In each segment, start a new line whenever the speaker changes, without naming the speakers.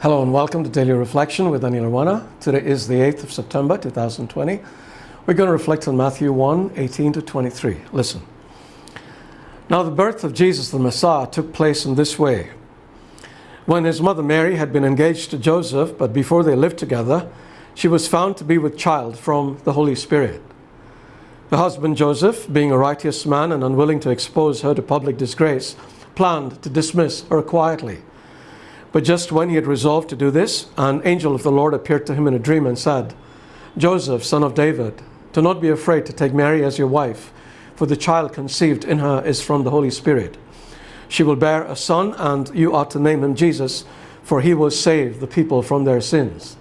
Hello and welcome to Daily Reflection with Aneel Aranha. Today is the 8th of September 2020. We're going to reflect on Matthew 1:18 to 23. Listen. Now the birth of Jesus the Messiah took place in this way. When his mother Mary had been engaged to Joseph, but before they lived together, she was found to be with child from the Holy Spirit. The husband Joseph, being a righteous man and unwilling to expose her to public disgrace, planned to dismiss her quietly. But just when he had resolved to do this, an angel of the Lord appeared to him in a dream and said, "Joseph, son of David, do not be afraid to take Mary as your wife, for the child conceived in her is from the Holy Spirit. She will bear a son, and you are to name him Jesus, for he will save the people from their sins."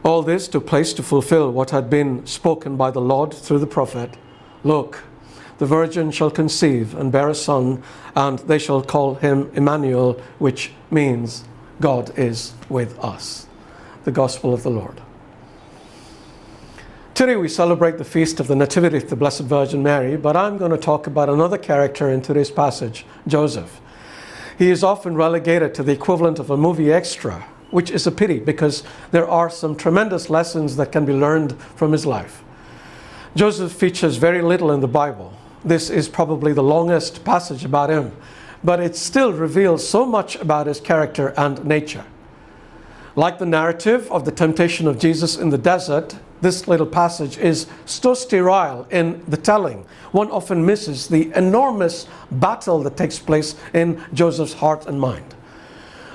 All this took place to fulfill what had been spoken by the Lord through the prophet. "Look, the virgin shall conceive and bear a son, and they shall call him Emmanuel," which means God is with us. The Gospel of the Lord. Today we celebrate the feast of the Nativity of the Blessed Virgin Mary, but I'm going to talk about another character in today's passage, Joseph. He is often relegated to the equivalent of a movie extra, which is a pity because there are some tremendous lessons that can be learned from his life. Joseph features very little in the Bible. This is probably the longest passage about him, but it still reveals so much about his character and nature. Like the narrative of the temptation of Jesus in the desert, this little passage is so sterile in the telling. One often misses the enormous battle that takes place in Joseph's heart and mind.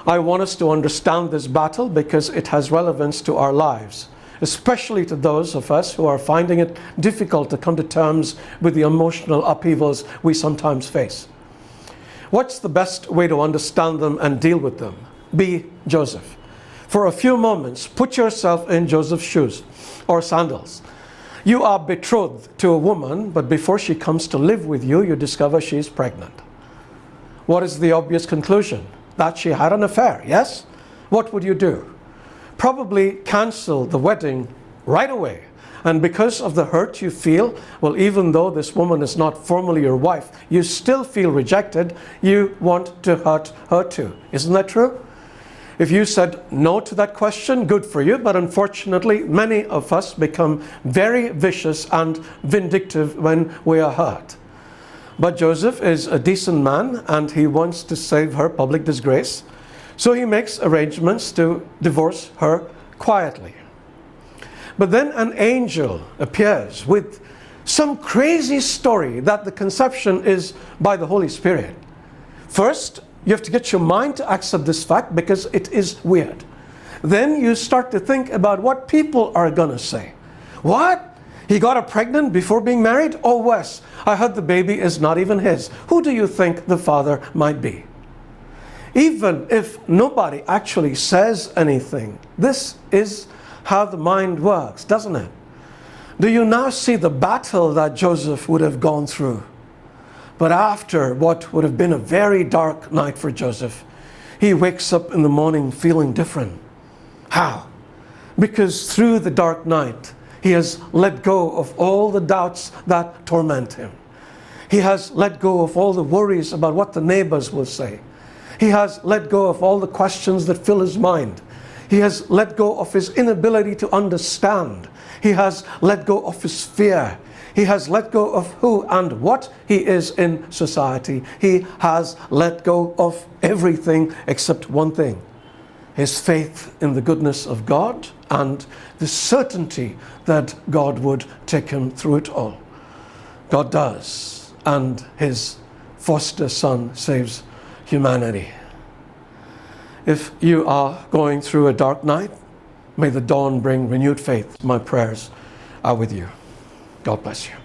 I want us to understand this battle because it has relevance to our lives, especially to those of us who are finding it difficult to come to terms with the emotional upheavals we sometimes face. What's the best way to understand them and deal with them? Be Joseph. For a few moments, put yourself in Joseph's shoes or sandals. You are betrothed to a woman, but before she comes to live with you, you discover she's pregnant. What is the obvious conclusion? That she had an affair, yes? What would you do? Probably cancel the wedding right away. And because of the hurt you feel, well, even though this woman is not formally your wife, you still feel rejected. You want to hurt her too. Isn't that true? If you said no to that question, good for you. But unfortunately, many of us become very vicious and vindictive when we are hurt. But Joseph is a decent man and he wants to save her public disgrace. So he makes arrangements to divorce her quietly. But then an angel appears with some crazy story that the conception is by the Holy Spirit. First, you have to get your mind to accept this fact because it is weird. Then you start to think about what people are going to say. What? He got her pregnant before being married? Oh, Wes, I heard the baby is not even his. Who do you think the father might be? Even if nobody actually says anything, this is how the mind works, doesn't it? Do you now see the battle that Joseph would have gone through? But after what would have been a very dark night for Joseph, he wakes up in the morning feeling different. How? Because through the dark night, he has let go of all the doubts that torment him. He has let go of all the worries about what the neighbors will say. He has let go of all the questions that fill his mind. He has let go of his inability to understand. He has let go of his fear. He has let go of who and what he is in society. He has let go of everything except one thing: his faith in the goodness of God and the certainty that God would take him through it all. God does, and his foster son saves humanity. If you are going through a dark night, may the dawn bring renewed faith. My prayers are with you. God bless you.